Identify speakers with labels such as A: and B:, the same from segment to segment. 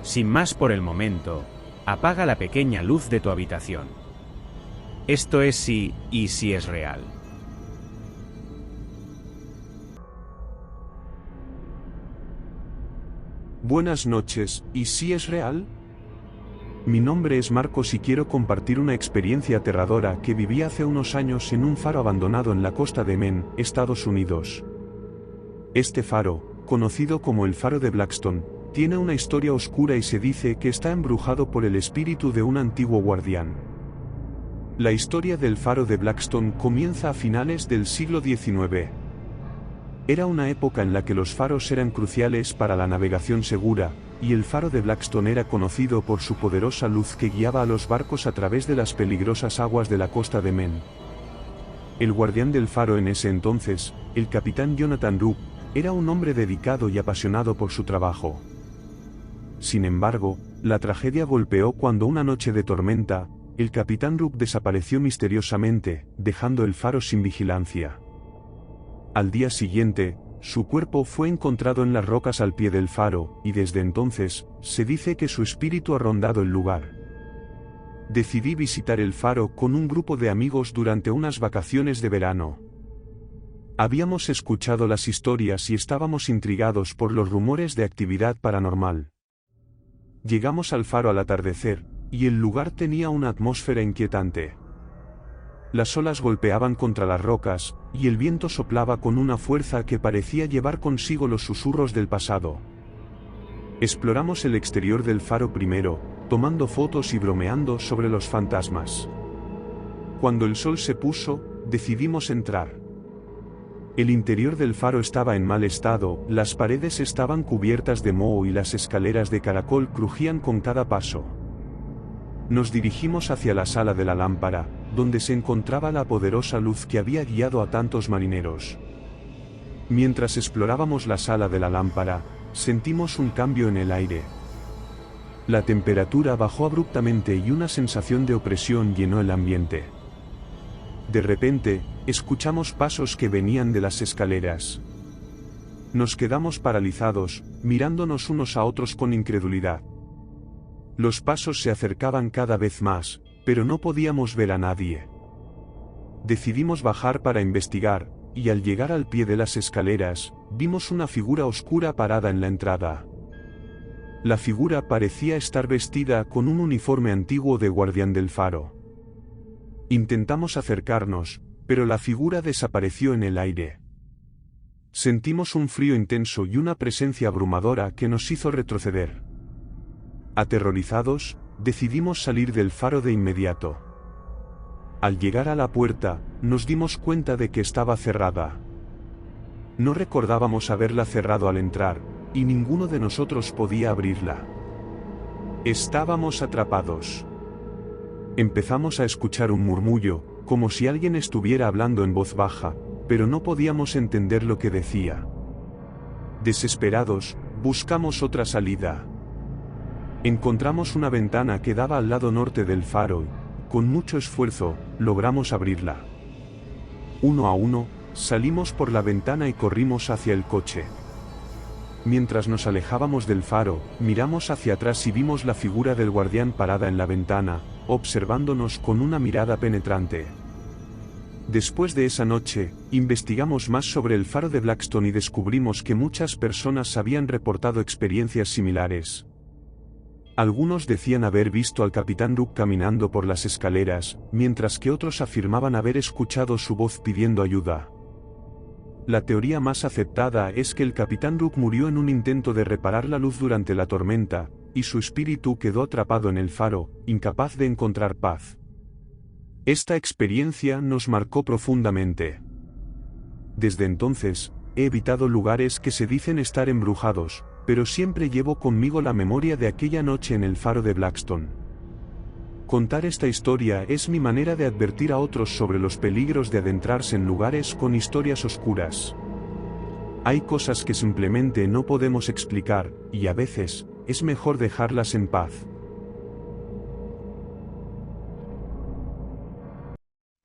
A: Sin más por el momento, apaga la pequeña luz de tu habitación. Esto es sí y sí es real.
B: Buenas noches, ¿y si es real? Mi nombre es Marcos y quiero compartir una experiencia aterradora que viví hace unos años en un faro abandonado en la costa de Maine, Estados Unidos. Este faro, conocido como el Faro de Blackstone, tiene una historia oscura y se dice que está embrujado por el espíritu de un antiguo guardián. La historia del Faro de Blackstone comienza a finales del siglo XIX. Era una época en la que los faros eran cruciales para la navegación segura, y el Faro de Blackstone era conocido por su poderosa luz que guiaba a los barcos a través de las peligrosas aguas de la costa de Maine. El guardián del faro en ese entonces, el capitán Jonathan Roop, era un hombre dedicado y apasionado por su trabajo. Sin embargo, la tragedia golpeó cuando una noche de tormenta, el capitán Roop desapareció misteriosamente, dejando el faro sin vigilancia. Al día siguiente, su cuerpo fue encontrado en las rocas al pie del faro, y desde entonces, se dice que su espíritu ha rondado el lugar. Decidí visitar el faro con un grupo de amigos durante unas vacaciones de verano. Habíamos escuchado las historias y estábamos intrigados por los rumores de actividad paranormal. Llegamos al faro al atardecer, y el lugar tenía una atmósfera inquietante. Las olas golpeaban contra las rocas, y el viento soplaba con una fuerza que parecía llevar consigo los susurros del pasado. Exploramos el exterior del faro primero, tomando fotos y bromeando sobre los fantasmas. Cuando el sol se puso, decidimos entrar. El interior del faro estaba en mal estado, las paredes estaban cubiertas de moho y las escaleras de caracol crujían con cada paso. Nos dirigimos hacia la sala de la lámpara, donde se encontraba la poderosa luz que había guiado a tantos marineros. Mientras explorábamos la sala de la lámpara, sentimos un cambio en el aire. La temperatura bajó abruptamente y una sensación de opresión llenó el ambiente. De repente, escuchamos pasos que venían de las escaleras. Nos quedamos paralizados, mirándonos unos a otros con incredulidad. Los pasos se acercaban cada vez más, pero no podíamos ver a nadie. Decidimos bajar para investigar, y al llegar al pie de las escaleras, vimos una figura oscura parada en la entrada. La figura parecía estar vestida con un uniforme antiguo de guardián del faro. Intentamos acercarnos, pero la figura desapareció en el aire. Sentimos un frío intenso y una presencia abrumadora que nos hizo retroceder. Aterrorizados, decidimos salir del faro de inmediato. Al llegar a la puerta, nos dimos cuenta de que estaba cerrada. No recordábamos haberla cerrado al entrar, y ninguno de nosotros podía abrirla. Estábamos atrapados. Empezamos a escuchar un murmullo, como si alguien estuviera hablando en voz baja, pero no podíamos entender lo que decía. Desesperados, buscamos otra salida. Encontramos una ventana que daba al lado norte del faro y, con mucho esfuerzo, logramos abrirla. Uno a uno, salimos por la ventana y corrimos hacia el coche. Mientras nos alejábamos del faro, miramos hacia atrás y vimos la figura del guardián parada en la ventana, observándonos con una mirada penetrante. Después de esa noche, investigamos más sobre el faro de Blackstone y descubrimos que muchas personas habían reportado experiencias similares. Algunos decían haber visto al capitán Roop caminando por las escaleras, mientras que otros afirmaban haber escuchado su voz pidiendo ayuda. La teoría más aceptada es que el capitán Roop murió en un intento de reparar la luz durante la tormenta, y su espíritu quedó atrapado en el faro, incapaz de encontrar paz. Esta experiencia nos marcó profundamente. Desde entonces, he evitado lugares que se dicen estar embrujados, pero siempre llevo conmigo la memoria de aquella noche en el faro de Blackstone. Contar esta historia es mi manera de advertir a otros sobre los peligros de adentrarse en lugares con historias oscuras. Hay cosas que simplemente no podemos explicar, y a veces, es mejor dejarlas en paz.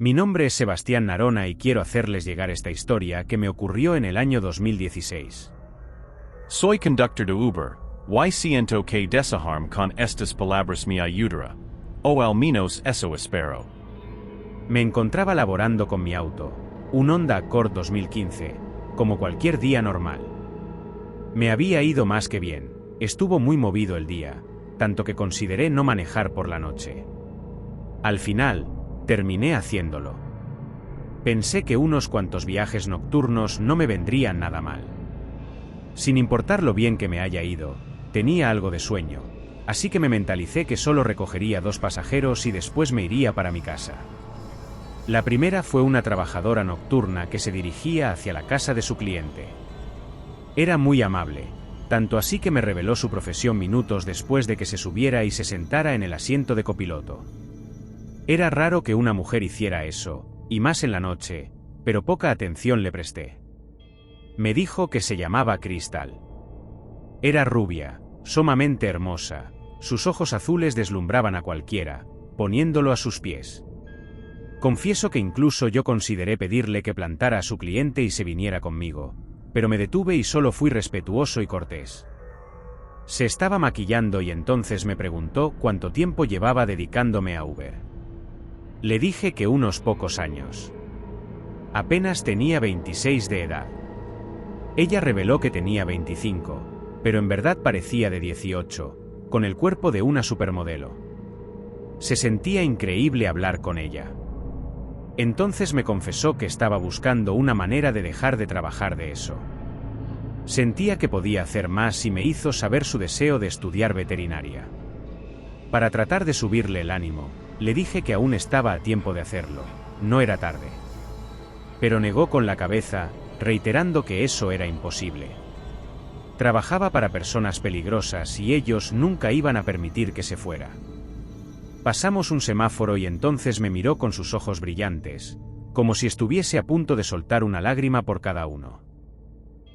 A: Mi nombre es Sebastián Narona y quiero hacerles llegar esta historia que me ocurrió en el año 2016.
C: Soy conductor de Uber, Y siento que desaharme con estas palabras mi ayudará. O al menos eso espero.
A: Me encontraba laborando con mi auto, un Honda Accord 2015, como cualquier día normal. Me había ido más que bien, estuvo muy movido el día, tanto que consideré no manejar por la noche. Al final, terminé haciéndolo. Pensé que unos cuantos viajes nocturnos no me vendrían nada mal. Sin importar lo bien que me haya ido, tenía algo de sueño, así que me mentalicé que solo recogería 2 pasajeros y después me iría para mi casa. La primera fue una trabajadora nocturna que se dirigía hacia la casa de su cliente. Era muy amable, tanto así que me reveló su profesión minutos después de que se subiera y se sentara en el asiento de copiloto. Era raro que una mujer hiciera eso, y más en la noche, pero poca atención le presté. Me dijo que se llamaba Crystal. Era rubia, sumamente hermosa, sus ojos azules deslumbraban a cualquiera, poniéndolo a sus pies. Confieso que incluso yo consideré pedirle que plantara a su cliente y se viniera conmigo, pero me detuve y solo fui respetuoso y cortés. Se estaba maquillando y entonces me preguntó cuánto tiempo llevaba dedicándome a Uber. Le dije que unos pocos años. Apenas tenía 26 de edad. Ella reveló que tenía 25, pero en verdad parecía de 18, con el cuerpo de una supermodelo. Se sentía increíble hablar con ella. Entonces me confesó que estaba buscando una manera de dejar de trabajar de eso. Sentía que podía hacer más y me hizo saber su deseo de estudiar veterinaria. Para tratar de subirle el ánimo, le dije que aún estaba a tiempo de hacerlo, no era tarde. Pero negó con la cabeza, reiterando que eso era imposible. Trabajaba para personas peligrosas y ellos nunca iban a permitir que se fuera. Pasamos un semáforo y entonces me miró con sus ojos brillantes, como si estuviese a punto de soltar una lágrima por cada uno.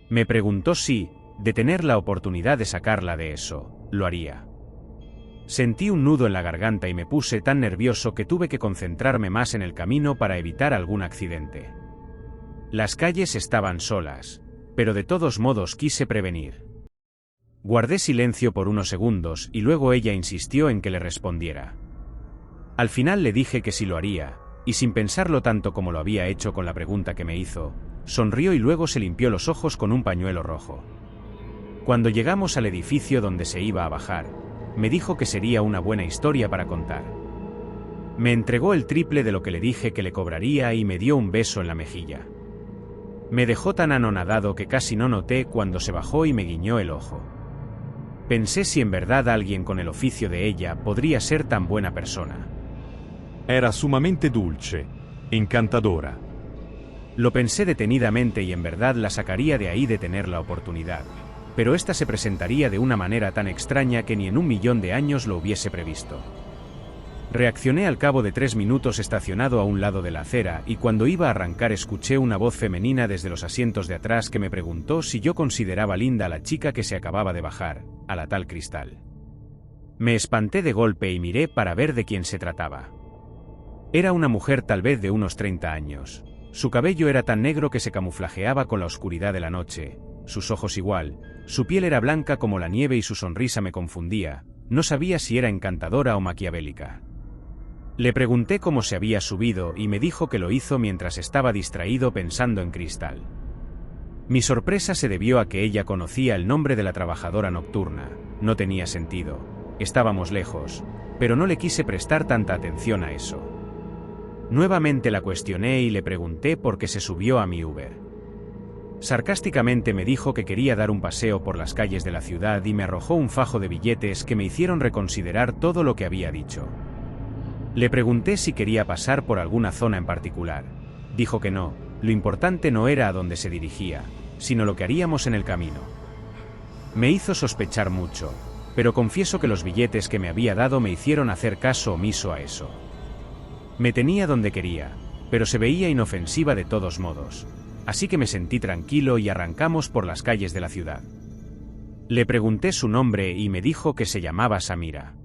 A: Me preguntó si, de tener la oportunidad de sacarla de eso, lo haría. Sentí un nudo en la garganta y me puse tan nervioso que tuve que concentrarme más en el camino para evitar algún accidente. Las calles estaban solas, pero de todos modos quise prevenir. Guardé silencio por unos segundos y luego ella insistió en que le respondiera. Al final le dije que sí lo haría, y sin pensarlo tanto como lo había hecho con la pregunta que me hizo, sonrió y luego se limpió los ojos con un pañuelo rojo. Cuando llegamos al edificio donde se iba a bajar, me dijo que sería una buena historia para contar. Me entregó el triple de lo que le dije que le cobraría y me dio un beso en la mejilla. Me dejó tan anonadado que casi no noté cuando se bajó y me guiñó el ojo. Pensé si en verdad alguien con el oficio de ella podría ser tan buena persona.
D: Era sumamente dulce, encantadora.
A: Lo pensé detenidamente y en verdad la sacaría de ahí de tener la oportunidad, pero esta se presentaría de una manera tan extraña que ni en 1.000.000 de años lo hubiese previsto. Reaccioné al cabo de 3 minutos estacionado a un lado de la acera y cuando iba a arrancar escuché una voz femenina desde los asientos de atrás que me preguntó si yo consideraba linda a la chica que se acababa de bajar, a la tal Crystal. Me espanté de golpe y miré para ver de quién se trataba. Era una mujer tal vez de unos 30 años. Su cabello era tan negro que se camuflajeaba con la oscuridad de la noche, sus ojos igual, su piel era blanca como la nieve y su sonrisa me confundía, no sabía si era encantadora o maquiavélica. Le pregunté cómo se había subido y me dijo que lo hizo mientras estaba distraído pensando en Crystal. Mi sorpresa se debió a que ella conocía el nombre de la trabajadora nocturna, no tenía sentido, estábamos lejos, pero no le quise prestar tanta atención a eso. Nuevamente la cuestioné y le pregunté por qué se subió a mi Uber. Sarcásticamente me dijo que quería dar un paseo por las calles de la ciudad y me arrojó un fajo de billetes que me hicieron reconsiderar todo lo que había dicho. Le pregunté si quería pasar por alguna zona en particular. Dijo que no, lo importante no era a dónde se dirigía, sino lo que haríamos en el camino. Me hizo sospechar mucho, pero confieso que los billetes que me había dado me hicieron hacer caso omiso a eso. Me tenía donde quería, pero se veía inofensiva de todos modos, así que me sentí tranquilo y arrancamos por las calles de la ciudad. Le pregunté su nombre y me dijo que se llamaba Samira.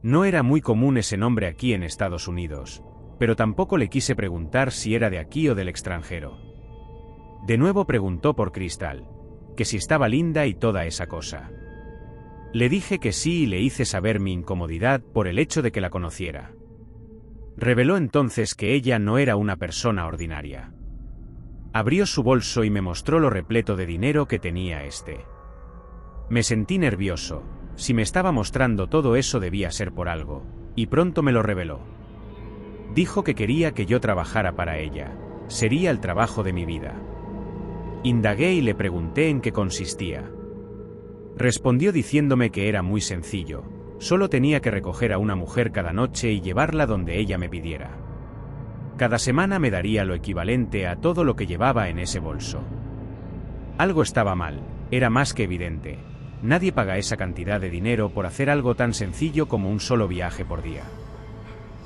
A: No era muy común ese nombre aquí en Estados Unidos, pero tampoco le quise preguntar si era de aquí o del extranjero. De nuevo preguntó por Crystal, que si estaba linda y toda esa cosa. Le dije que sí y le hice saber mi incomodidad por el hecho de que la conociera. Reveló entonces que ella no era una persona ordinaria. Abrió su bolso y me mostró lo repleto de dinero que tenía este. Me sentí nervioso. Si me estaba mostrando todo eso debía ser por algo, y pronto me lo reveló. Dijo que quería que yo trabajara para ella. Sería el trabajo de mi vida. Indagué y le pregunté en qué consistía. Respondió diciéndome que era muy sencillo. Solo tenía que recoger a una mujer cada noche y llevarla donde ella me pidiera. Cada semana me daría lo equivalente a todo lo que llevaba en ese bolso. Algo estaba mal, era más que evidente. Nadie paga esa cantidad de dinero por hacer algo tan sencillo como un solo viaje por día.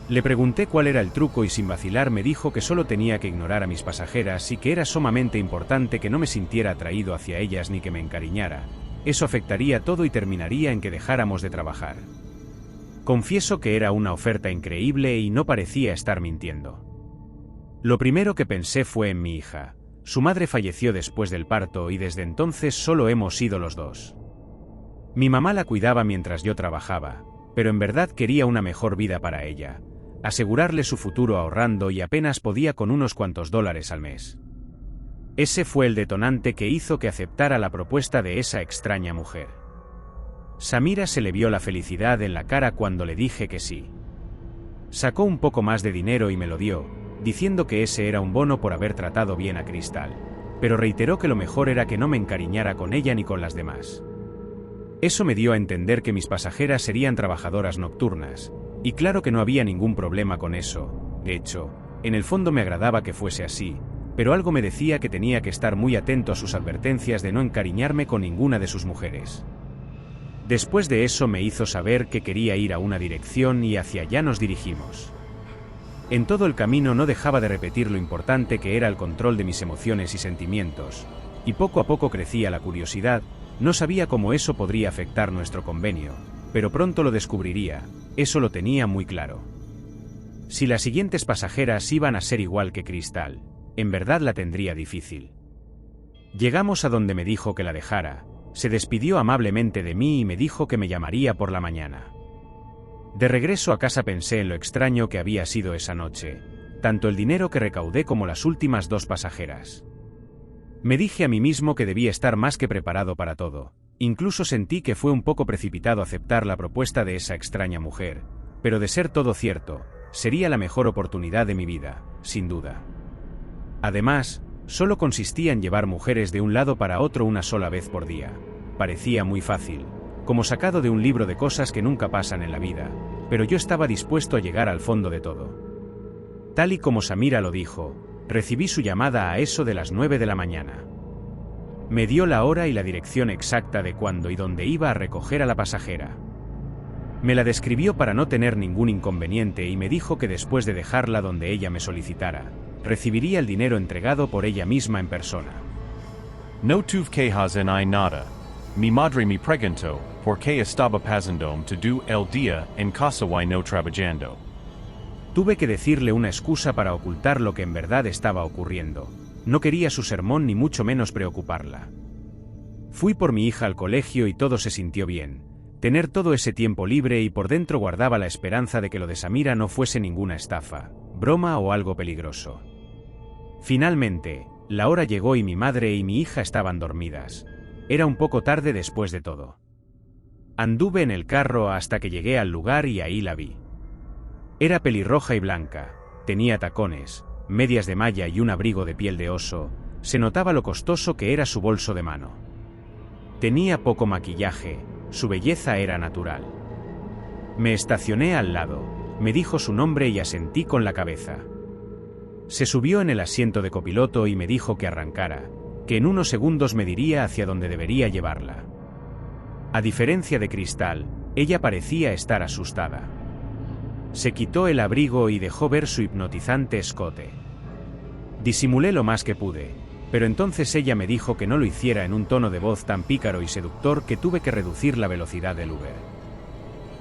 A: Le pregunté cuál era el truco y sin vacilar me dijo que solo tenía que ignorar a mis pasajeras y que era sumamente importante que no me sintiera atraído hacia ellas ni que me encariñara. Eso afectaría todo y terminaría en que dejáramos de trabajar. Confieso que era una oferta increíble y no parecía estar mintiendo. Lo primero que pensé fue en mi hija. Su madre falleció después del parto y desde entonces solo hemos sido los dos. Mi mamá la cuidaba mientras yo trabajaba, pero en verdad quería una mejor vida para ella, asegurarle su futuro ahorrando y apenas podía con unos cuantos dólares al mes. Ese fue el detonante que hizo que aceptara la propuesta de esa extraña mujer. Samira se le vio la felicidad en la cara cuando le dije que sí. Sacó un poco más de dinero y me lo dio, diciendo que ese era un bono por haber tratado bien a Crystal, pero reiteró que lo mejor era que no me encariñara con ella ni con las demás. Eso me dio a entender que mis pasajeras serían trabajadoras nocturnas, y claro que no había ningún problema con eso. De hecho, en el fondo me agradaba que fuese así, pero algo me decía que tenía que estar muy atento a sus advertencias de no encariñarme con ninguna de sus mujeres. Después de eso me hizo saber que quería ir a una dirección y hacia allá nos dirigimos. En todo el camino no dejaba de repetir lo importante que era el control de mis emociones y sentimientos, y poco a poco crecía la curiosidad. No sabía cómo eso podría afectar nuestro convenio, pero pronto lo descubriría, eso lo tenía muy claro. Si las siguientes pasajeras iban a ser igual que Crystal, en verdad la tendría difícil. Llegamos a donde me dijo que la dejara, se despidió amablemente de mí y me dijo que me llamaría por la mañana. De regreso a casa pensé en lo extraño que había sido esa noche, tanto el dinero que recaudé como las últimas dos pasajeras. Me dije a mí mismo que debía estar más que preparado para todo. Incluso sentí que fue un poco precipitado aceptar la propuesta de esa extraña mujer, pero de ser todo cierto, sería la mejor oportunidad de mi vida, sin duda. Además, solo consistía en llevar mujeres de un lado para otro una sola vez por día. Parecía muy fácil, como sacado de un libro de cosas que nunca pasan en la vida, pero yo estaba dispuesto a llegar al fondo de todo. Tal y como Samira lo dijo, recibí su llamada a eso de las 9 de la mañana. Me dio la hora y la dirección exacta de cuándo y dónde iba a recoger a la pasajera. Me la describió para no tener ningún inconveniente y me dijo que después de dejarla donde ella me solicitara, recibiría el dinero entregado por ella misma en persona.
C: No tuve quejas en nada. Mi madre me preguntó por qué estaba pasando todo el día en casa y no trabajando.
A: Tuve que decirle una excusa para ocultar lo que en verdad estaba ocurriendo. No quería su sermón ni mucho menos preocuparla. Fui por mi hija al colegio y todo se sintió bien. Tener todo ese tiempo libre y por dentro guardaba la esperanza de que lo de Samira no fuese ninguna estafa, broma o algo peligroso. Finalmente, la hora llegó y mi madre y mi hija estaban dormidas. Era un poco tarde después de todo. Anduve en el carro hasta que llegué al lugar y ahí la vi. Era pelirroja y blanca, tenía tacones, medias de malla y un abrigo de piel de oso, se notaba lo costoso que era su bolso de mano. Tenía poco maquillaje, su belleza era natural. Me estacioné al lado, me dijo su nombre y asentí con la cabeza. Se subió en el asiento de copiloto y me dijo que arrancara, que en unos segundos me diría hacia dónde debería llevarla. A diferencia de Crystal, ella parecía estar asustada. Se quitó el abrigo y dejó ver su hipnotizante escote. Disimulé lo más que pude, pero entonces ella me dijo que no lo hiciera en un tono de voz tan pícaro y seductor que tuve que reducir la velocidad del Uber.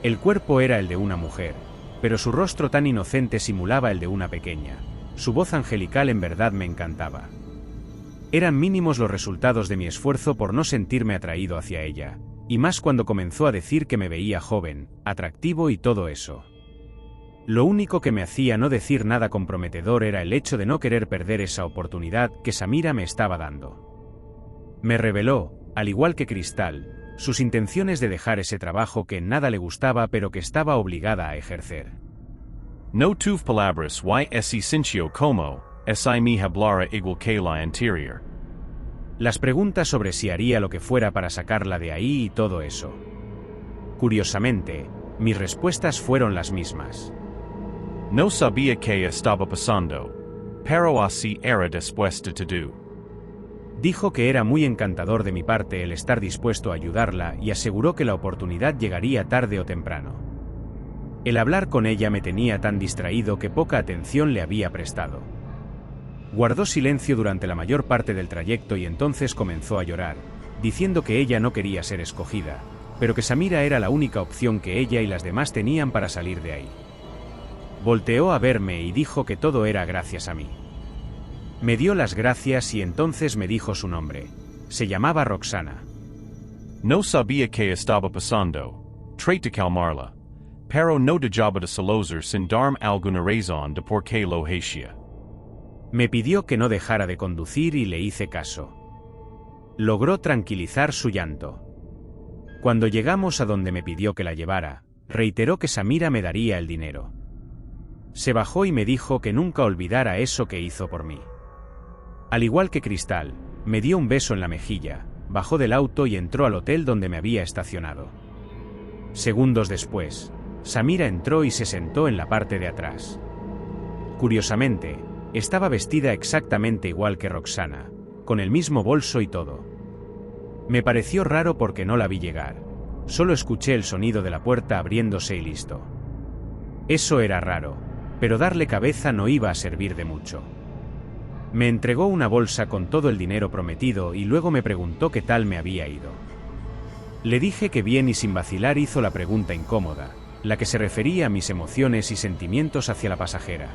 A: El cuerpo era el de una mujer, pero su rostro tan inocente simulaba el de una pequeña. Su voz angelical en verdad me encantaba. Eran mínimos los resultados de mi esfuerzo por no sentirme atraído hacia ella, y más cuando comenzó a decir que me veía joven, atractivo y todo eso. Lo único que me hacía no decir nada comprometedor era el hecho de no querer perder esa oportunidad que Samira me estaba dando. Me reveló, al igual que Cristal, sus intenciones de dejar ese trabajo que en nada le gustaba pero que estaba obligada a ejercer.
C: No tuve palabras y ese sincio como, si me hablara igual que la anterior.
A: Las preguntas sobre si haría lo que fuera para sacarla de ahí y todo eso. Curiosamente, mis respuestas fueron las mismas.
C: No sabía qué estaba pasando, pero así era dispuesta to do.
A: Dijo que era muy encantador de mi parte el estar dispuesto a ayudarla y aseguró que la oportunidad llegaría tarde o temprano. El hablar con ella me tenía tan distraído que poca atención le había prestado. Guardó silencio durante la mayor parte del trayecto y entonces comenzó a llorar, diciendo que ella no quería ser escogida, pero que Samira era la única opción que ella y las demás tenían para salir de ahí. Volteó a verme y dijo que todo era gracias a mí. Me dio las gracias y entonces me dijo su nombre. Se llamaba Roxana.
C: No sabía qué estaba pasando, traté de calmarla, pero no dejaba de solozar sin darme alguna razón de por qué lo hacía.
A: Me pidió que no dejara de conducir y le hice caso. Logró tranquilizar su llanto. Cuando llegamos a donde me pidió que la llevara, reiteró que Samira me daría el dinero. Se bajó y me dijo que nunca olvidara eso que hizo por mí. Al igual que Cristal, me dio un beso en la mejilla, bajó del auto y entró al hotel donde me había estacionado. Segundos después, Samira entró y se sentó en la parte de atrás. Curiosamente, estaba vestida exactamente igual que Roxana, con el mismo bolso y todo. Me pareció raro porque no la vi llegar, solo escuché el sonido de la puerta abriéndose y listo. Eso era raro, pero darle cabeza no iba a servir de mucho. Me entregó una bolsa con todo el dinero prometido y luego me preguntó qué tal me había ido. Le dije que bien y sin vacilar hizo la pregunta incómoda, la que se refería a mis emociones y sentimientos hacia la pasajera.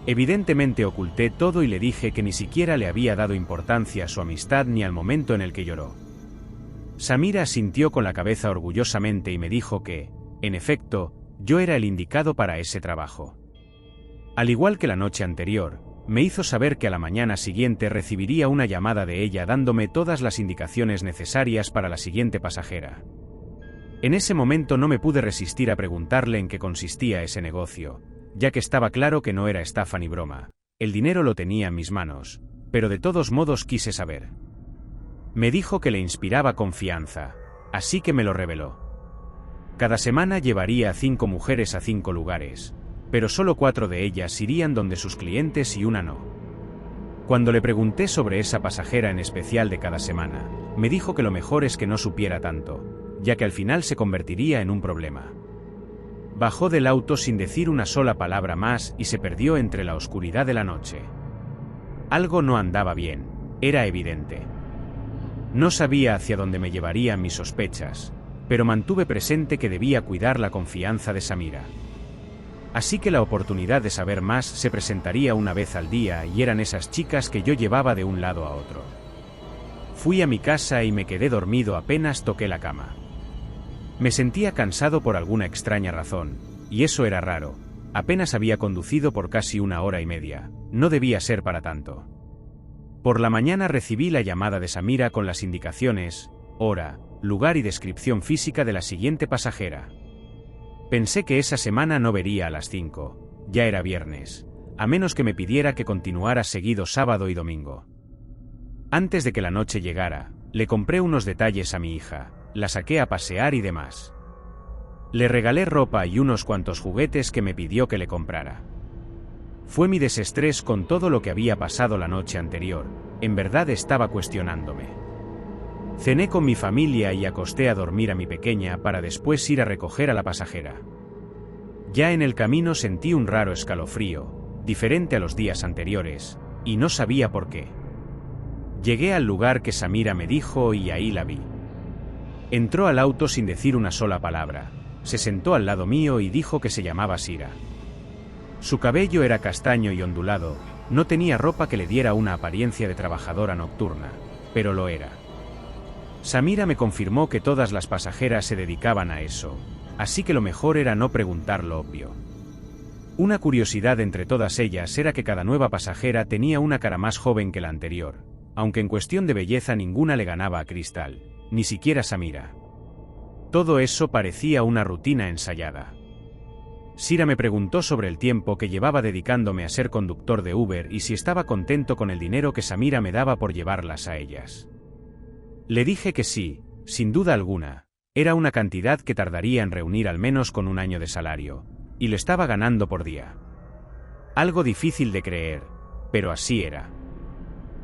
A: Evidentemente oculté todo y le dije que ni siquiera le había dado importancia a su amistad ni al momento en el que lloró. Samira asintió con la cabeza orgullosamente y me dijo que, en efecto, yo era el indicado para ese trabajo. Al igual que la noche anterior, me hizo saber que a la mañana siguiente recibiría una llamada de ella dándome todas las indicaciones necesarias para la siguiente pasajera. En ese momento no me pude resistir a preguntarle en qué consistía ese negocio, ya que estaba claro que no era estafa ni broma. El dinero lo tenía en mis manos, pero de todos modos quise saber. Me dijo que le inspiraba confianza, así que me lo reveló. Cada semana llevaría a 5 mujeres a 5 lugares, pero solo 4 de ellas irían donde sus clientes y una no. Cuando le pregunté sobre esa pasajera en especial de cada semana, me dijo que lo mejor es que no supiera tanto, ya que al final se convertiría en un problema. Bajó del auto sin decir una sola palabra más y se perdió entre la oscuridad de la noche. Algo no andaba bien, era evidente. No sabía hacia dónde me llevarían mis sospechas, pero mantuve presente que debía cuidar la confianza de Samira. Así que la oportunidad de saber más se presentaría una vez al día y eran esas chicas que yo llevaba de un lado a otro. Fui a mi casa y me quedé dormido apenas toqué la cama. Me sentía cansado por alguna extraña razón, y eso era raro, apenas había conducido por casi 1 hora y media, no debía ser para tanto. Por la mañana recibí la llamada de Samira con las indicaciones, hora, lugar y descripción física de la siguiente pasajera. Pensé que esa semana no vería a las 5, ya era viernes, a menos que me pidiera que continuara seguido sábado y domingo. Antes de que la noche llegara, le compré unos detalles a mi hija, la saqué a pasear y demás. Le regalé ropa y unos cuantos juguetes que me pidió que le comprara. Fue mi desestrés con todo lo que había pasado la noche anterior, en verdad estaba cuestionándome. Cené con mi familia y acosté a dormir a mi pequeña para después ir a recoger a la pasajera. Ya en el camino sentí un raro escalofrío, diferente a los días anteriores, y no sabía por qué. Llegué al lugar que Samira me dijo y ahí la vi. Entró al auto sin decir una sola palabra, se sentó al lado mío y dijo que se llamaba Sira. Su cabello era castaño y ondulado, no tenía ropa que le diera una apariencia de trabajadora nocturna, pero lo era. Samira me confirmó que todas las pasajeras se dedicaban a eso, así que lo mejor era no preguntar lo obvio. Una curiosidad entre todas ellas era que cada nueva pasajera tenía una cara más joven que la anterior, aunque en cuestión de belleza ninguna le ganaba a Crystal, ni siquiera Samira. Todo eso parecía una rutina ensayada. Sira me preguntó sobre el tiempo que llevaba dedicándome a ser conductor de Uber y si estaba contento con el dinero que Samira me daba por llevarlas a ellas. Le dije que sí, sin duda alguna. Era una cantidad que tardaría en reunir al menos con un año de salario, y lo estaba ganando por día. Algo difícil de creer, pero así era.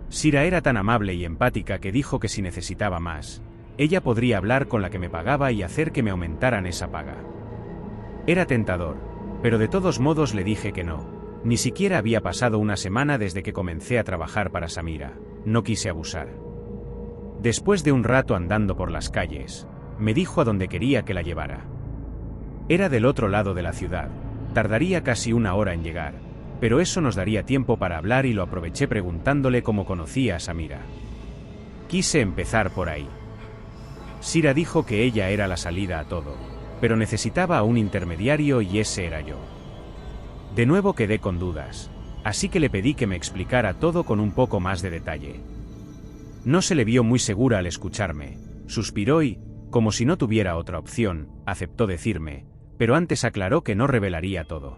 A: Sira era tan amable y empática que dijo que si necesitaba más, ella podría hablar con la que me pagaba y hacer que me aumentaran esa paga. Era tentador, pero de todos modos le dije que no. Ni siquiera había pasado una semana desde que comencé a trabajar para Samira. No quise abusar. Después de un rato andando por las calles, me dijo a dónde quería que la llevara. Era del otro lado de la ciudad. Tardaría casi una hora en llegar, pero eso nos daría tiempo para hablar y lo aproveché preguntándole cómo conocía a Samira. Quise empezar por ahí. Sira dijo que ella era la salida a todo, pero necesitaba a un intermediario y ese era yo. De nuevo quedé con dudas, así que le pedí que me explicara todo con un poco más de detalle. No se le vio muy segura al escucharme, suspiró y, como si no tuviera otra opción, aceptó decirme, pero antes aclaró que no revelaría todo.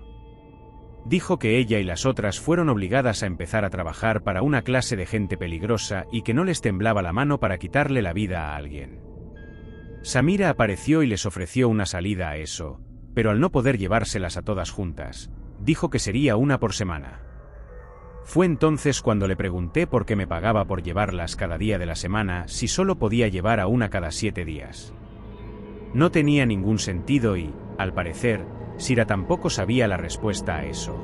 A: Dijo que ella y las otras fueron obligadas a empezar a trabajar para una clase de gente peligrosa y que no les temblaba la mano para quitarle la vida a alguien. Samira apareció y les ofreció una salida a eso, pero al no poder llevárselas a todas juntas, dijo que sería una por semana. Fue entonces cuando le pregunté por qué me pagaba por llevarlas cada día de la semana si solo podía llevar a una cada 7 días. No tenía ningún sentido y, al parecer, Sira tampoco sabía la respuesta a eso.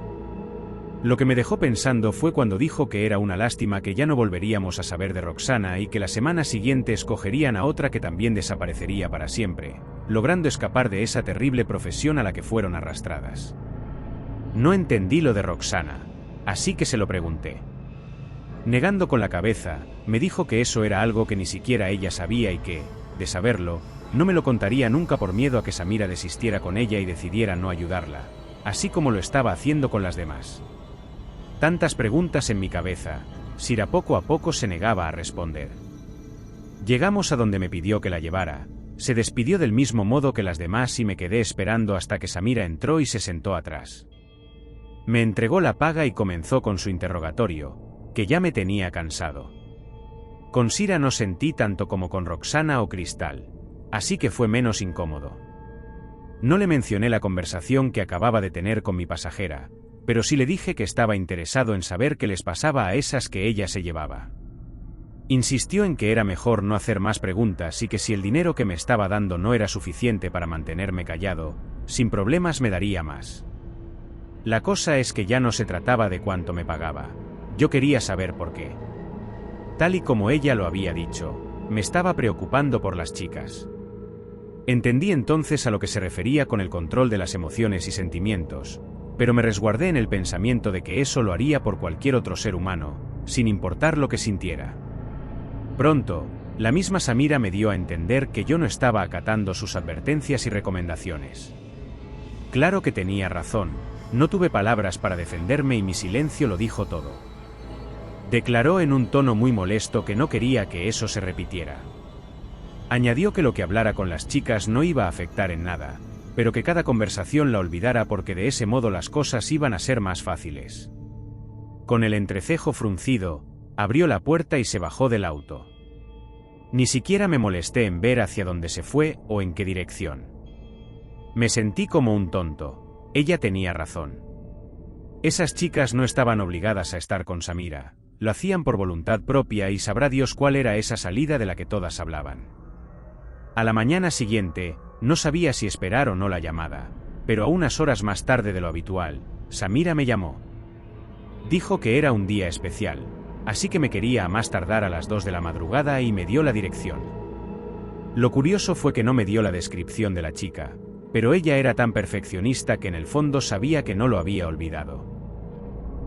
A: Lo que me dejó pensando fue cuando dijo que era una lástima que ya no volveríamos a saber de Roxana y que la semana siguiente escogerían a otra que también desaparecería para siempre, logrando escapar de esa terrible profesión a la que fueron arrastradas. No entendí lo de Roxana, así que se lo pregunté. Negando con la cabeza, me dijo que eso era algo que ni siquiera ella sabía y que, de saberlo, no me lo contaría nunca por miedo a que Samira desistiera con ella y decidiera no ayudarla, así como lo estaba haciendo con las demás. Tantas preguntas en mi cabeza, Sira poco a poco se negaba a responder. Llegamos a donde me pidió que la llevara, se despidió del mismo modo que las demás y me quedé esperando hasta que Samira entró y se sentó atrás. Me entregó la paga y comenzó con su interrogatorio, que ya me tenía cansado. Con Sira no sentí tanto como con Roxana o Crystal, así que fue menos incómodo. No le mencioné la conversación que acababa de tener con mi pasajera, pero sí le dije que estaba interesado en saber qué les pasaba a esas que ella se llevaba. Insistió en que era mejor no hacer más preguntas y que si el dinero que me estaba dando no era suficiente para mantenerme callado, sin problemas me daría más. La cosa es que ya no se trataba de cuánto me pagaba, yo quería saber por qué. Tal y como ella lo había dicho, me estaba preocupando por las chicas. Entendí entonces a lo que se refería con el control de las emociones y sentimientos, pero me resguardé en el pensamiento de que eso lo haría por cualquier otro ser humano, sin importar lo que sintiera. Pronto, la misma Samira me dio a entender que yo no estaba acatando sus advertencias y recomendaciones. Claro que tenía razón, no tuve palabras para defenderme y mi silencio lo dijo todo. Declaró en un tono muy molesto que no quería que eso se repitiera. Añadió que lo que hablara con las chicas no iba a afectar en nada, pero que cada conversación la olvidara porque de ese modo las cosas iban a ser más fáciles. Con el entrecejo fruncido, abrió la puerta y se bajó del auto. Ni siquiera me molesté en ver hacia dónde se fue o en qué dirección. Me sentí como un tonto, ella tenía razón. Esas chicas no estaban obligadas a estar con Samira, lo hacían por voluntad propia y sabrá Dios cuál era esa salida de la que todas hablaban. A la mañana siguiente, no sabía si esperar o no la llamada, pero a unas horas más tarde de lo habitual, Samira me llamó. Dijo que era un día especial, así que me quería a más tardar a las 2 de la madrugada y me dio la dirección. Lo curioso fue que no me dio la descripción de la chica, pero ella era tan perfeccionista que en el fondo sabía que no lo había olvidado.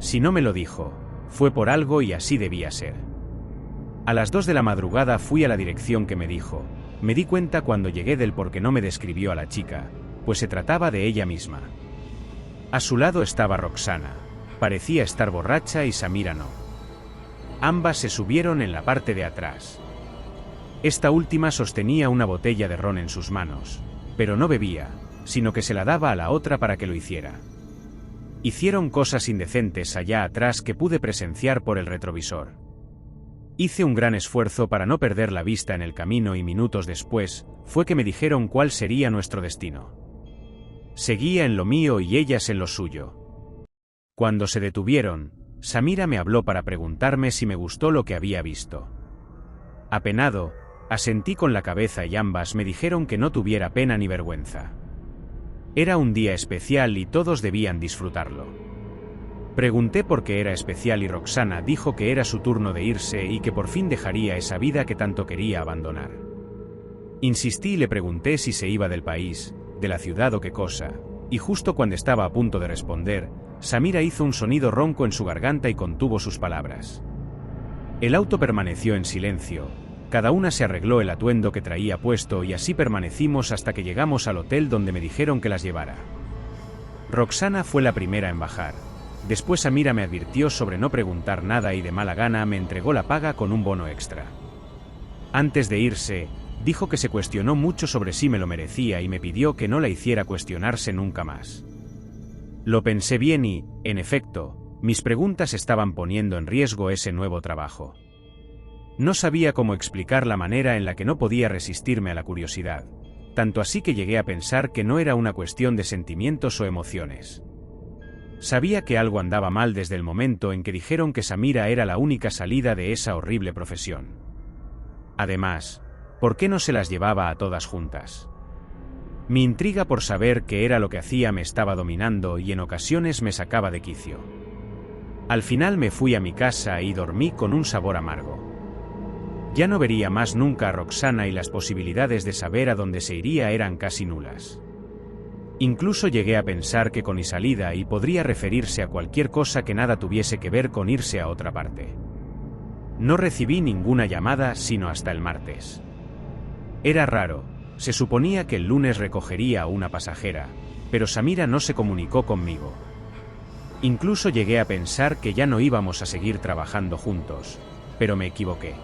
A: Si no me lo dijo, fue por algo y así debía ser. A las 2 de la madrugada fui a la dirección que me dijo. Me di cuenta cuando llegué del por qué no me describió a la chica, pues se trataba de ella misma. A su lado estaba Roxana. Parecía estar borracha y Samira no. Ambas se subieron en la parte de atrás. Esta última sostenía una botella de ron en sus manos, pero no bebía, sino que se la daba a la otra para que lo hiciera. Hicieron cosas indecentes allá atrás que pude presenciar por el retrovisor. Hice un gran esfuerzo para no perder la vista en el camino y minutos después, fue que me dijeron cuál sería nuestro destino. Seguía en lo mío y ellas en lo suyo. Cuando se detuvieron, Samira me habló para preguntarme si me gustó lo que había visto. Apenado, asentí con la cabeza y ambas me dijeron que no tuviera pena ni vergüenza. Era un día especial y todos debían disfrutarlo. Pregunté por qué era especial y Roxana dijo que era su turno de irse y que por fin dejaría esa vida que tanto quería abandonar. Insistí y le pregunté si se iba del país, de la ciudad o qué cosa, y justo cuando estaba a punto de responder, Samira hizo un sonido ronco en su garganta y contuvo sus palabras. El auto permaneció en silencio, cada una se arregló el atuendo que traía puesto y así permanecimos hasta que llegamos al hotel donde me dijeron que las llevara. Roxana fue la primera en bajar. Después Samira me advirtió sobre no preguntar nada y de mala gana me entregó la paga con un bono extra. Antes de irse, dijo que se cuestionó mucho sobre si me lo merecía y me pidió que no la hiciera cuestionarse nunca más. Lo pensé bien y, en efecto, mis preguntas estaban poniendo en riesgo ese nuevo trabajo. No sabía cómo explicar la manera en la que no podía resistirme a la curiosidad, tanto así que llegué a pensar que no era una cuestión de sentimientos o emociones. Sabía que algo andaba mal desde el momento en que dijeron que Samira era la única salida de esa horrible profesión. Además, ¿por qué no se las llevaba a todas juntas? Mi intriga por saber qué era lo que hacía me estaba dominando y en ocasiones me sacaba de quicio. Al final me fui a mi casa y dormí con un sabor amargo. Ya no vería más nunca a Roxana y las posibilidades de saber a dónde se iría eran casi nulas. Incluso llegué a pensar que con mi salida y podría referirse a cualquier cosa que nada tuviese que ver con irse a otra parte. No recibí ninguna llamada sino hasta el martes. Era raro, se suponía que el lunes recogería a una pasajera, pero Samira no se comunicó conmigo. Incluso llegué a pensar que ya no íbamos a seguir trabajando juntos, pero me equivoqué.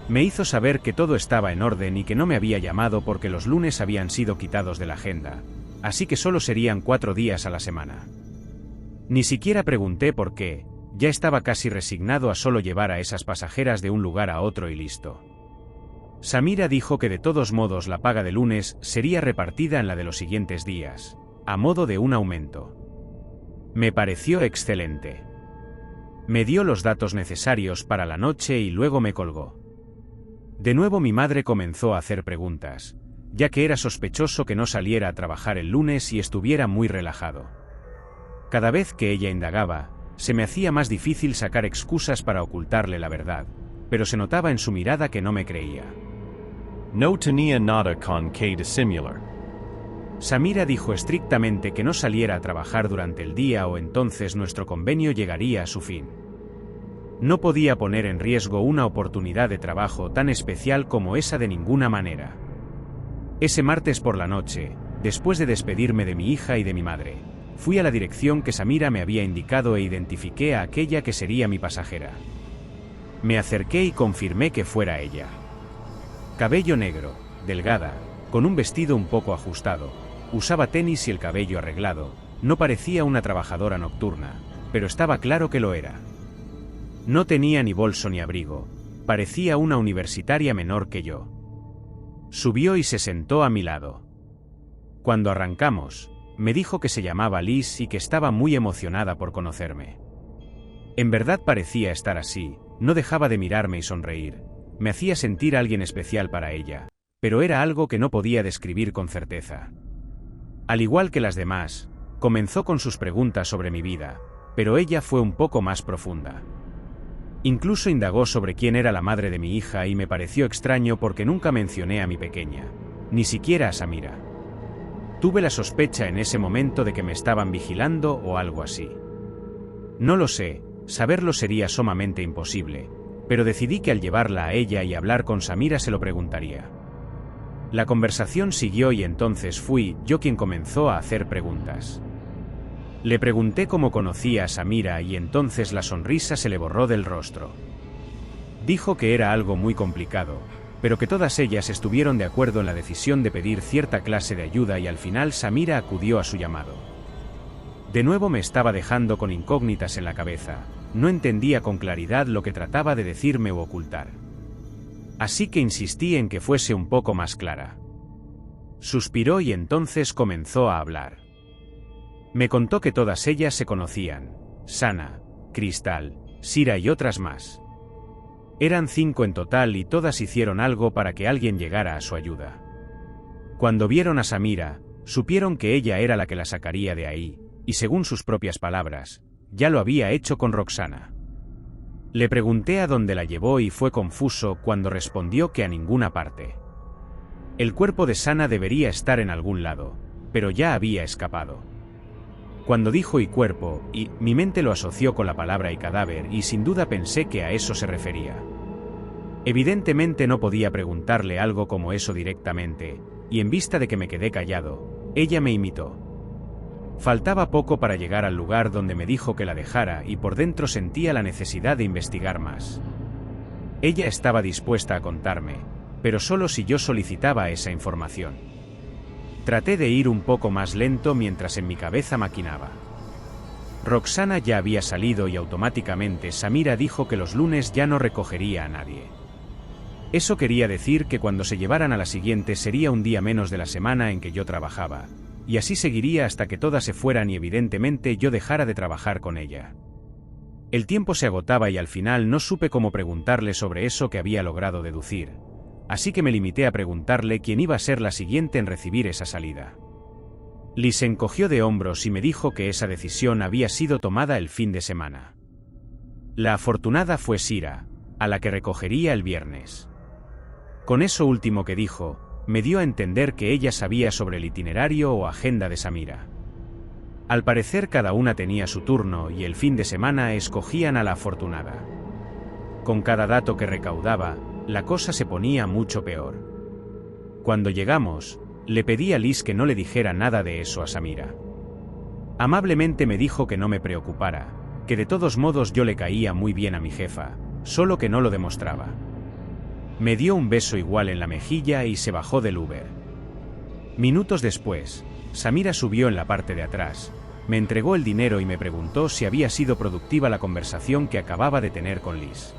A: Me hizo saber que todo estaba en orden y que no me había llamado porque los lunes habían sido quitados de la agenda, así que solo serían 4 días a la semana. Ni siquiera pregunté por qué, ya estaba casi resignado a solo llevar a esas pasajeras de un lugar a otro y listo. Samira dijo que de todos modos la paga de lunes sería repartida en la de los siguientes días, a modo de un aumento. Me pareció excelente. Me dio los datos necesarios para la noche y luego me colgó. De nuevo mi madre comenzó a hacer preguntas, ya que era sospechoso que no saliera a trabajar el lunes y estuviera muy relajado. Cada vez que ella indagaba, se me hacía más difícil sacar excusas para ocultarle la verdad, pero se notaba en su mirada que no me creía.
C: No tenía nada con que disimular.
A: Samira dijo estrictamente que no saliera a trabajar durante el día o entonces nuestro convenio llegaría a su fin. No podía poner en riesgo una oportunidad de trabajo tan especial como esa de ninguna manera. Ese martes por la noche, después de despedirme de mi hija y de mi madre, fui a la dirección que Samira me había indicado e identifiqué a aquella que sería mi pasajera. Me acerqué y confirmé que fuera ella. Cabello negro, delgada, con un vestido un poco ajustado, usaba tenis y el cabello arreglado, no parecía una trabajadora nocturna, pero estaba claro que lo era. No tenía ni bolso ni abrigo, parecía una universitaria menor que yo. Subió y se sentó a mi lado. Cuando arrancamos, me dijo que se llamaba Liz y que estaba muy emocionada por conocerme. En verdad parecía estar así, no dejaba de mirarme y sonreír, me hacía sentir a alguien especial para ella, pero era algo que no podía describir con certeza. Al igual que las demás, comenzó con sus preguntas sobre mi vida, pero ella fue un poco más profunda. Incluso indagó sobre quién era la madre de mi hija y me pareció extraño porque nunca mencioné a mi pequeña, ni siquiera a Samira. Tuve la sospecha en ese momento de que me estaban vigilando o algo así. No lo sé, saberlo sería sumamente imposible, pero decidí que al llevarla a ella y hablar con Samira se lo preguntaría. La conversación siguió y entonces fui yo quien comenzó a hacer preguntas. Le pregunté cómo conocía a Samira y entonces la sonrisa se le borró del rostro. Dijo que era algo muy complicado, pero que todas ellas estuvieron de acuerdo en la decisión de pedir cierta clase de ayuda y al final Samira acudió a su llamado. De nuevo me estaba dejando con incógnitas en la cabeza, no entendía con claridad lo que trataba de decirme u ocultar. Así que insistí en que fuese un poco más clara. Suspiró y entonces comenzó a hablar. Me contó que todas ellas se conocían, Sana, Cristal, Sira y otras más. Eran 5 en total y todas hicieron algo para que alguien llegara a su ayuda. Cuando vieron a Samira, supieron que ella era la que la sacaría de ahí, y según sus propias palabras, ya lo había hecho con Roxana. Le pregunté a dónde la llevó y fue confuso cuando respondió que a ninguna parte. El cuerpo de Sana debería estar en algún lado, pero ya había escapado. Cuando dijo y cuerpo, mi mente lo asoció con la palabra y cadáver y sin duda pensé que a eso se refería. Evidentemente no podía preguntarle algo como eso directamente, y en vista de que me quedé callado, ella me imitó. Faltaba poco para llegar al lugar donde me dijo que la dejara y por dentro sentía la necesidad de investigar más. Ella estaba dispuesta a contarme, pero solo si yo solicitaba esa información. Traté de ir un poco más lento mientras en mi cabeza maquinaba. Roxana ya había salido y automáticamente Samira dijo que los lunes ya no recogería a nadie. Eso quería decir que cuando se llevaran a la siguiente sería un día menos de la semana en que yo trabajaba, y así seguiría hasta que todas se fueran y evidentemente yo dejara de trabajar con ella. El tiempo se agotaba y al final no supe cómo preguntarle sobre eso que había logrado deducir, así que me limité a preguntarle quién iba a ser la siguiente en recibir esa salida. Liz se encogió de hombros y me dijo que esa decisión había sido tomada el fin de semana. La afortunada fue Sira, a la que recogería el viernes. Con eso último que dijo, me dio a entender que ella sabía sobre el itinerario o agenda de Samira. Al parecer cada una tenía su turno y el fin de semana escogían a la afortunada. Con cada dato que recaudaba, la cosa se ponía mucho peor. Cuando llegamos, le pedí a Liz que no le dijera nada de eso a Samira. Amablemente me dijo que no me preocupara, que de todos modos yo le caía muy bien a mi jefa, solo que no lo demostraba. Me dio un beso igual en la mejilla y se bajó del Uber. Minutos después, Samira subió en la parte de atrás, me entregó el dinero y me preguntó si había sido productiva la conversación que acababa de tener con Liz.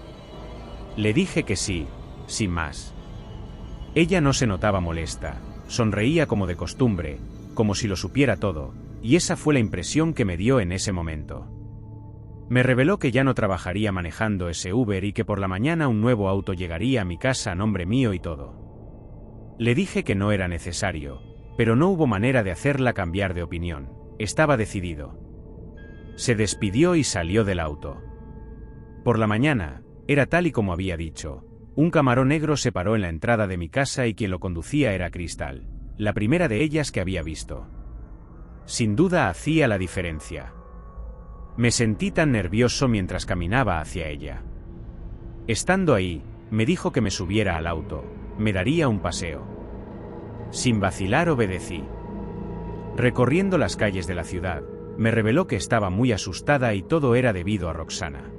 A: Le dije que sí, sin más. Ella no se notaba molesta, sonreía como de costumbre, como si lo supiera todo, y esa fue la impresión que me dio en ese momento. Me reveló que ya no trabajaría manejando ese Uber y que por la mañana un nuevo auto llegaría a mi casa a nombre mío y todo. Le dije que no era necesario, pero no hubo manera de hacerla cambiar de opinión, estaba decidido. Se despidió y salió del auto. Por la mañana, era tal y como había dicho, un Camaro negro se paró en la entrada de mi casa y quien lo conducía era Cristal, la primera de ellas que había visto. Sin duda hacía la diferencia. Me sentí tan nervioso mientras caminaba hacia ella. Estando ahí, me dijo que me subiera al auto, me daría un paseo. Sin vacilar obedecí. Recorriendo las calles de la ciudad, me reveló que estaba muy asustada y todo era debido a Roxana.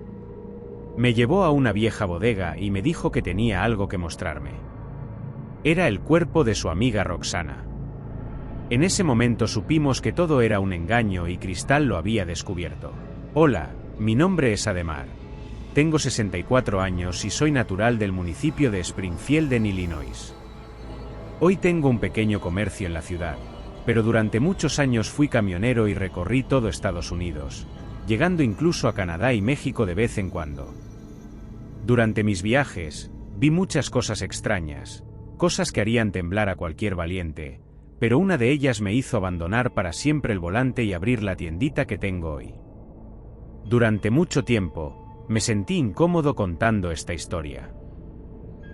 A: Me llevó a una vieja bodega y me dijo que tenía algo que mostrarme. Era el cuerpo de su amiga Roxana. En ese momento supimos que todo era un engaño y Cristal lo había descubierto. Hola, mi nombre es Ademar. Tengo 64 años y soy natural del municipio de Springfield en Illinois. Hoy tengo un pequeño comercio en la ciudad, pero durante muchos años fui camionero y recorrí todo Estados Unidos, llegando incluso a Canadá y México de vez en cuando. Durante mis viajes, vi muchas cosas extrañas, cosas que harían temblar a cualquier valiente, pero una de ellas me hizo abandonar para siempre el volante y abrir la tiendita que tengo hoy. Durante mucho tiempo, me sentí incómodo contando esta historia.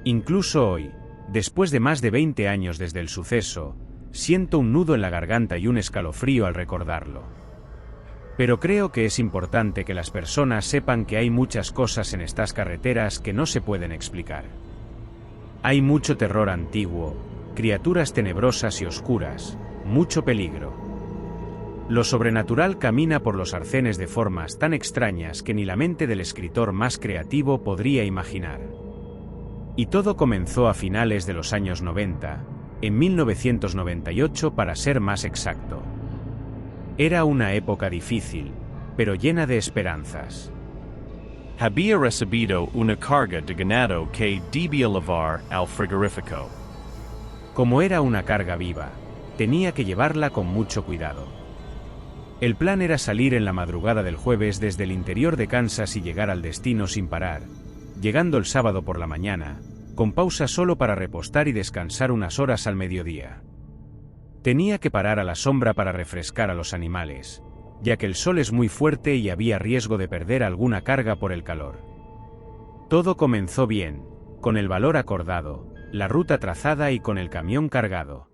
A: Incluso hoy, después de más de 20 años desde el suceso, siento un nudo en la garganta y un escalofrío al recordarlo. Pero creo que es importante que las personas sepan que hay muchas cosas en estas carreteras que no se pueden explicar. Hay mucho terror antiguo, criaturas tenebrosas y oscuras, mucho peligro. Lo sobrenatural camina por los arcenes de formas tan extrañas que ni la mente del escritor más creativo podría imaginar. Y todo comenzó a finales de los años 90, en 1998 para ser más exacto. Era una época difícil, pero llena de esperanzas.
C: Había recibido una carga de ganado que debía llevar al frigorífico.
A: Como era una carga viva, tenía que llevarla con mucho cuidado. El plan era salir en la madrugada del jueves desde el interior de Kansas y llegar al destino sin parar, llegando el sábado por la mañana, con pausa solo para repostar y descansar unas horas al mediodía. Tenía que parar a la sombra para refrescar a los animales, ya que el sol es muy fuerte y había riesgo de perder alguna carga por el calor. Todo comenzó bien, con el valor acordado, la ruta trazada y con el camión cargado.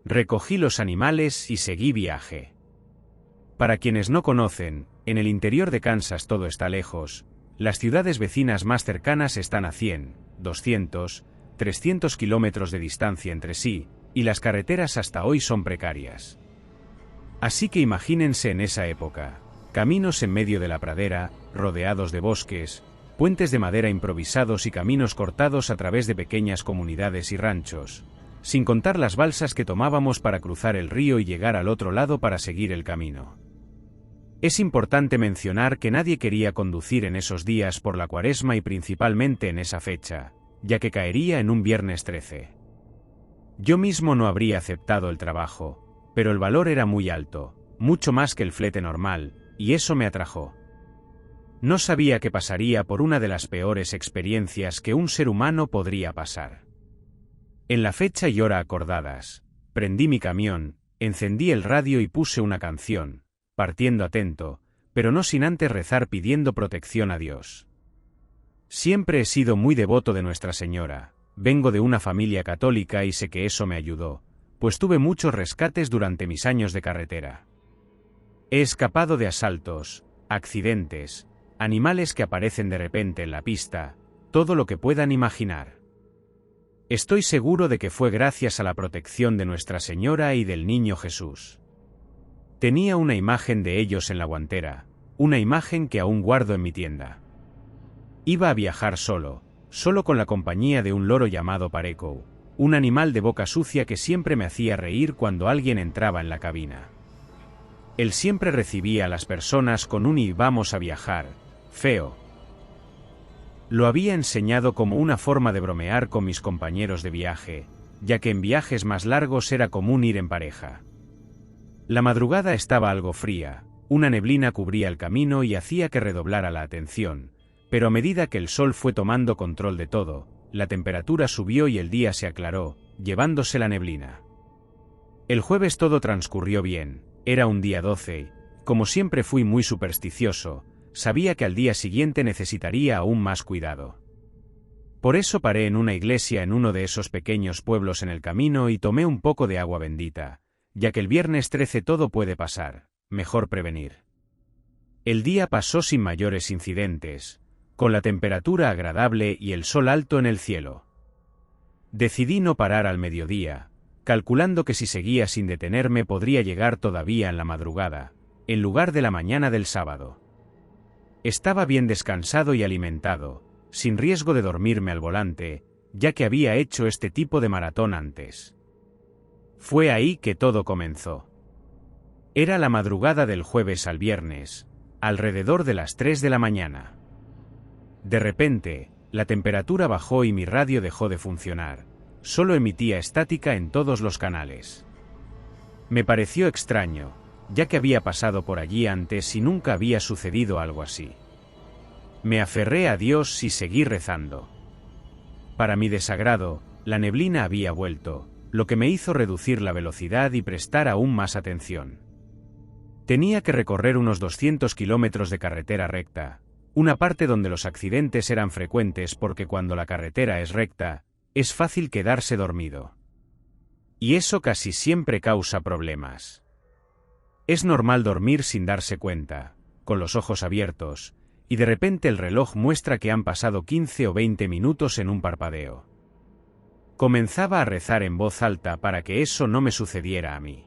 A: Recogí los animales y seguí viaje. Para quienes no conocen, en el interior de Kansas todo está lejos, las ciudades vecinas más cercanas están a 100, 200, 300 kilómetros de distancia entre sí, y las carreteras hasta hoy son precarias. Así que imagínense en esa época, caminos en medio de la pradera, rodeados de bosques, puentes de madera improvisados y caminos cortados a través de pequeñas comunidades y ranchos, sin contar las balsas que tomábamos para cruzar el río y llegar al otro lado para seguir el camino. Es importante mencionar que nadie quería conducir en esos días por la Cuaresma y principalmente en esa fecha, ya que caería en un viernes 13. Yo mismo no habría aceptado el trabajo, pero el valor era muy alto, mucho más que el flete normal, y eso me atrajo. No sabía que pasaría por una de las peores experiencias que un ser humano podría pasar. En la fecha y hora acordadas, prendí mi camión, encendí el radio y puse una canción, partiendo atento, pero no sin antes rezar pidiendo protección a Dios. Siempre he sido muy devoto de Nuestra Señora, vengo de una familia católica y sé que eso me ayudó, pues tuve muchos rescates durante mis años de carretera. He escapado de asaltos, accidentes, animales que aparecen de repente en la pista, todo lo que puedan imaginar. Estoy seguro de que fue gracias a la protección de Nuestra Señora y del Niño Jesús. Tenía una imagen de ellos en la guantera, una imagen que aún guardo en mi tienda. Iba a viajar solo con la compañía de un loro llamado Pareco, un animal de boca sucia que siempre me hacía reír cuando alguien entraba en la cabina. Él siempre recibía a las personas con un "y vamos a viajar, feo". Lo había enseñado como una forma de bromear con mis compañeros de viaje, ya que en viajes más largos era común ir en pareja. La madrugada estaba algo fría, una neblina cubría el camino y hacía que redoblara la atención, pero a medida que el sol fue tomando control de todo, la temperatura subió y el día se aclaró, llevándose la neblina. El jueves todo transcurrió bien, era un día 12, como siempre fui muy supersticioso, sabía que al día siguiente necesitaría aún más cuidado. Por eso paré en una iglesia en uno de esos pequeños pueblos en el camino y tomé un poco de agua bendita, ya que el viernes 13 todo puede pasar, mejor prevenir. El día pasó sin mayores incidentes, con la temperatura agradable y el sol alto en el cielo. Decidí no parar al mediodía, calculando que si seguía sin detenerme podría llegar todavía en la madrugada, en lugar de la mañana del sábado. Estaba bien descansado y alimentado, sin riesgo de dormirme al volante, ya que había hecho este tipo de maratón antes. Fue ahí que todo comenzó. Era la madrugada del jueves al viernes, alrededor de las 3 de la mañana. De repente, la temperatura bajó y mi radio dejó de funcionar, solo emitía estática en todos los canales. Me pareció extraño, ya que había pasado por allí antes y nunca había sucedido algo así. Me aferré a Dios y seguí rezando. Para mi desagrado, la neblina había vuelto, lo que me hizo reducir la velocidad y prestar aún más atención. Tenía que recorrer unos 200 kilómetros de carretera recta, una parte donde los accidentes eran frecuentes porque cuando la carretera es recta, es fácil quedarse dormido. Y eso casi siempre causa problemas. Es normal dormir sin darse cuenta, con los ojos abiertos, y de repente el reloj muestra que han pasado 15 o 20 minutos en un parpadeo. Comenzaba a rezar en voz alta para que eso no me sucediera a mí.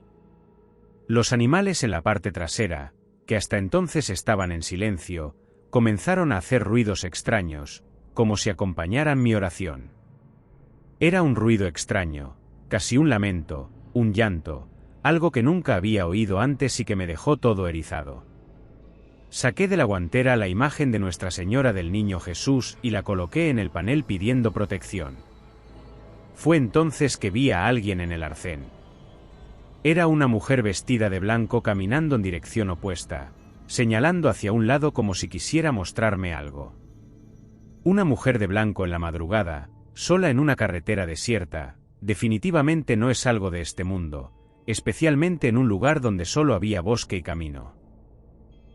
A: Los animales en la parte trasera, que hasta entonces estaban en silencio, comenzaron a hacer ruidos extraños, como si acompañaran mi oración. Era un ruido extraño, casi un lamento, un llanto, algo que nunca había oído antes y que me dejó todo erizado. Saqué de la guantera la imagen de Nuestra Señora del Niño Jesús y la coloqué en el panel pidiendo protección. Fue entonces que vi a alguien en el arcén. Era una mujer vestida de blanco caminando en dirección opuesta, señalando hacia un lado como si quisiera mostrarme algo. Una mujer de blanco en la madrugada, sola en una carretera desierta, definitivamente no es algo de este mundo, especialmente en un lugar donde solo había bosque y camino.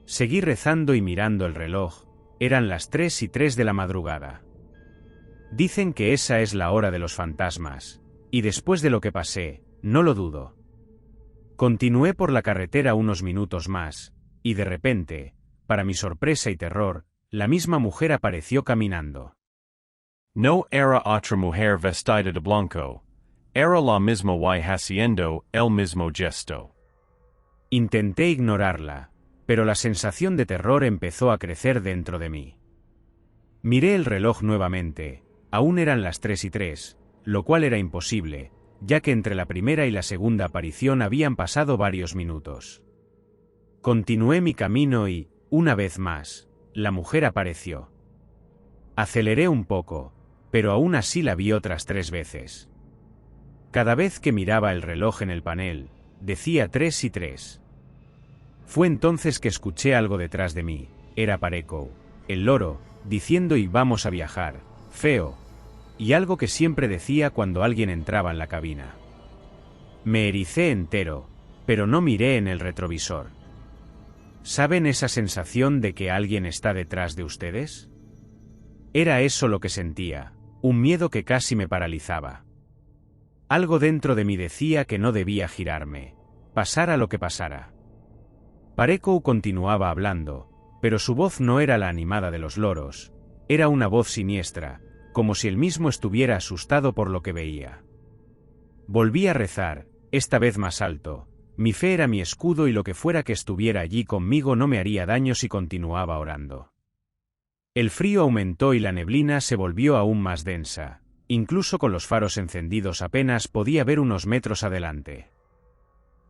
A: Seguí rezando y mirando el reloj, eran las 3:03 de la madrugada. Dicen que esa es la hora de los fantasmas, y después de lo que pasé, no lo dudo. Continué por la carretera unos minutos más, y de repente, para mi sorpresa y terror, la misma mujer apareció caminando.
C: No era otra mujer vestida de blanco. Era la misma y haciendo el mismo gesto.
A: Intenté ignorarla, pero la sensación de terror empezó a crecer dentro de mí. Miré el reloj nuevamente, aún eran las 3:03, lo cual era imposible, ya que entre la primera y la segunda aparición habían pasado varios minutos. Continué mi camino y, una vez más, la mujer apareció. Aceleré un poco, pero aún así la vi otras 3 veces. Cada vez que miraba el reloj en el panel, decía 3:03. Fue entonces que escuché algo detrás de mí, era Pareco, el loro, diciendo y vamos a viajar, feo, y algo que siempre decía cuando alguien entraba en la cabina. Me ericé entero, pero no miré en el retrovisor. ¿Saben esa sensación de que alguien está detrás de ustedes? Era eso lo que sentía, un miedo que casi me paralizaba. Algo dentro de mí decía que no debía girarme, pasara lo que pasara. Pareco continuaba hablando, pero su voz no era la animada de los loros, era una voz siniestra, como si él mismo estuviera asustado por lo que veía. Volví a rezar, esta vez más alto. Mi fe era mi escudo y lo que fuera que estuviera allí conmigo no me haría daño si continuaba orando. El frío aumentó y la neblina se volvió aún más densa. Incluso con los faros encendidos apenas podía ver unos metros adelante.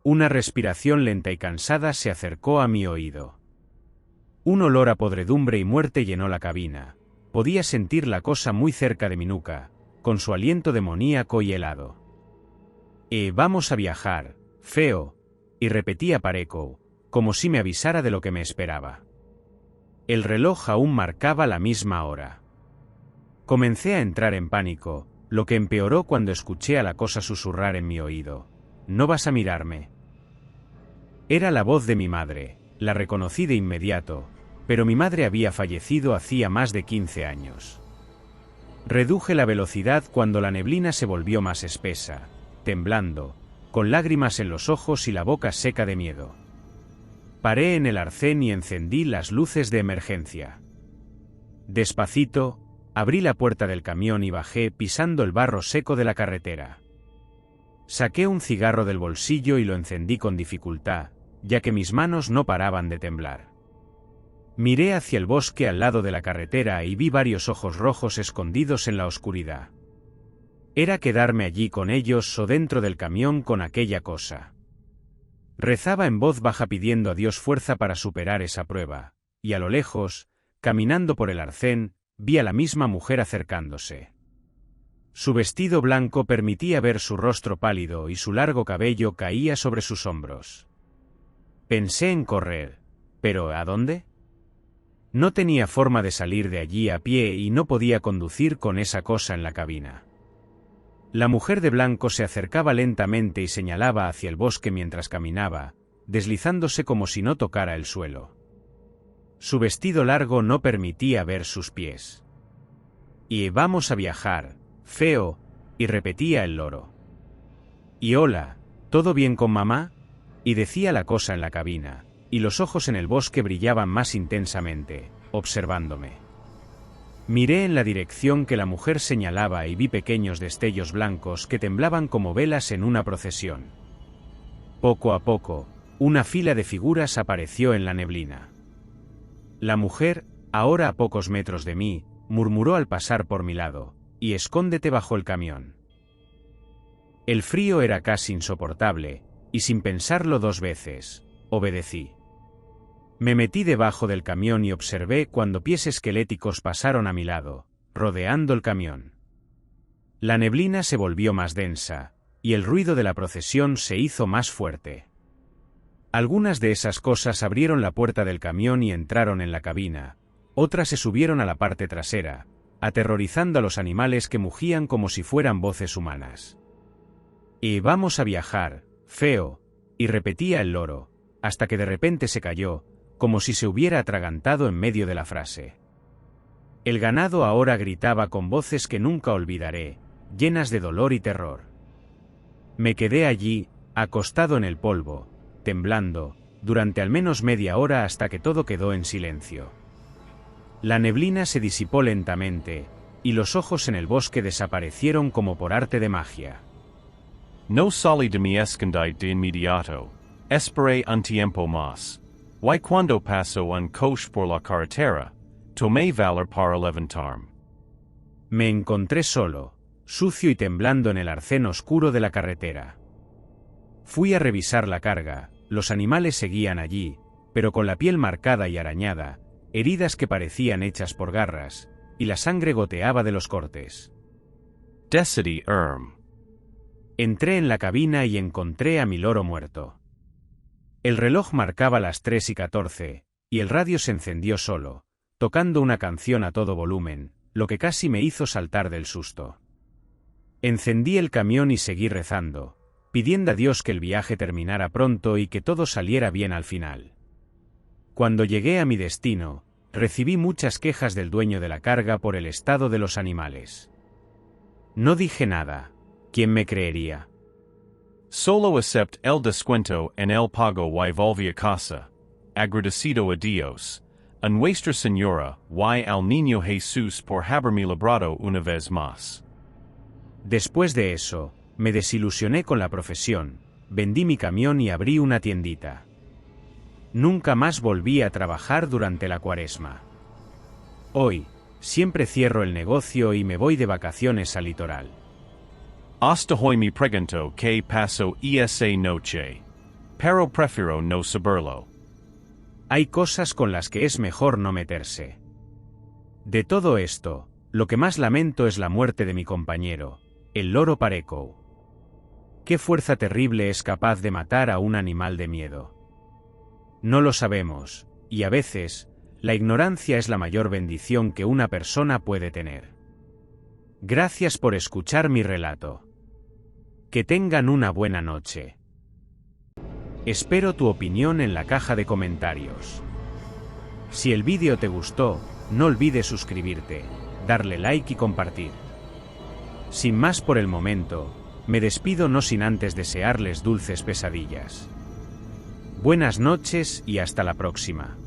A: Una respiración lenta y cansada se acercó a mi oído. Un olor a podredumbre y muerte llenó la cabina. Podía sentir la cosa muy cerca de mi nuca, con su aliento demoníaco y helado. Vamos a viajar, feo, y repetía Pareco, como si me avisara de lo que me esperaba. El reloj aún marcaba la misma hora. Comencé a entrar en pánico, lo que empeoró cuando escuché a la cosa susurrar en mi oído. ¿No vas a mirarme? Era la voz de mi madre, la reconocí de inmediato, pero mi madre había fallecido hacía más de 15 años. Reduje la velocidad cuando la neblina se volvió más espesa, temblando, con lágrimas en los ojos y la boca seca de miedo. Paré en el arcén y encendí las luces de emergencia. Despacito, abrí la puerta del camión y bajé pisando el barro seco de la carretera. Saqué un cigarro del bolsillo y lo encendí con dificultad, ya que mis manos no paraban de temblar. Miré hacia el bosque al lado de la carretera y vi varios ojos rojos escondidos en la oscuridad. Era quedarme allí con ellos o dentro del camión con aquella cosa. Rezaba en voz baja pidiendo a Dios fuerza para superar esa prueba, y a lo lejos, caminando por el arcén, vi a la misma mujer acercándose. Su vestido blanco permitía ver su rostro pálido y su largo cabello caía sobre sus hombros. Pensé en correr, pero ¿a dónde? No tenía forma de salir de allí a pie y no podía conducir con esa cosa en la cabina. La mujer de blanco se acercaba lentamente y señalaba hacia el bosque mientras caminaba, deslizándose como si no tocara el suelo. Su vestido largo no permitía ver sus pies. Y vamos a viajar, feo, y repetía el loro. Y hola, ¿todo bien con mamá? Y decía la cosa en la cabina, y los ojos en el bosque brillaban más intensamente, observándome. Miré en la dirección que la mujer señalaba y vi pequeños destellos blancos que temblaban como velas en una procesión. Poco a poco, una fila de figuras apareció en la neblina. La mujer, ahora a pocos metros de mí, murmuró al pasar por mi lado, y escóndete bajo el camión. El frío era casi insoportable, y sin pensarlo 2 veces, obedecí. Me metí debajo del camión y observé cuando pies esqueléticos pasaron a mi lado, rodeando el camión. La neblina se volvió más densa, y el ruido de la procesión se hizo más fuerte. Algunas de esas cosas abrieron la puerta del camión y entraron en la cabina, otras se subieron a la parte trasera, aterrorizando a los animales que mugían como si fueran voces humanas. Y vamos a viajar, feo, y repetía el loro, hasta que de repente se cayó, como si se hubiera atragantado en medio de la frase. El ganado ahora gritaba con voces que nunca olvidaré, llenas de dolor y terror. Me quedé allí, acostado en el polvo, temblando, durante al menos media hora hasta que todo quedó en silencio. La neblina se disipó lentamente, y los ojos en el bosque desaparecieron como por arte de magia.
C: No salí de mi escondite de inmediato, esperé un tiempo más. Y cuando pasó un coche por la carretera, tomé valor para levantarme.
A: Me encontré solo, sucio y temblando en el arcén oscuro de la carretera. Fui a revisar la carga, los animales seguían allí, pero con la piel marcada y arañada, heridas que parecían hechas por garras, y la sangre goteaba de los cortes.
C: Decidí
A: Entré en la cabina y encontré a mi loro muerto. El reloj marcaba las 3:14, y el radio se encendió solo, tocando una canción a todo volumen, lo que casi me hizo saltar del susto. Encendí el camión y seguí rezando, pidiendo a Dios que el viaje terminara pronto y que todo saliera bien al final. Cuando llegué a mi destino, recibí muchas quejas del dueño de la carga por el estado de los animales. No dije nada. ¿Quién me creería?
C: Solo acept el descuento en el pago y volví a casa, agradecido a Dios, a Nuestra Señora y al Niño Jesús por haberme librado una vez más.
A: Después de eso, me desilusioné con la profesión, vendí mi camión y abrí una tiendita. Nunca más volví a trabajar durante la Cuaresma. Hoy, siempre cierro el negocio y me voy de vacaciones al litoral.
C: Hasta hoy me pregunto qué pasó esa noche, pero prefiero no saberlo.
A: Hay cosas con las que es mejor no meterse. De todo esto, lo que más lamento es la muerte de mi compañero, el loro Pareco. ¿Qué fuerza terrible es capaz de matar a un animal de miedo? No lo sabemos, y a veces, la ignorancia es la mayor bendición que una persona puede tener. Gracias por escuchar mi relato. Que tengan una buena noche. Espero tu opinión en la caja de comentarios. Si el vídeo te gustó, no olvides suscribirte, darle like y compartir. Sin más por el momento, me despido no sin antes desearles dulces pesadillas. Buenas noches y hasta la próxima.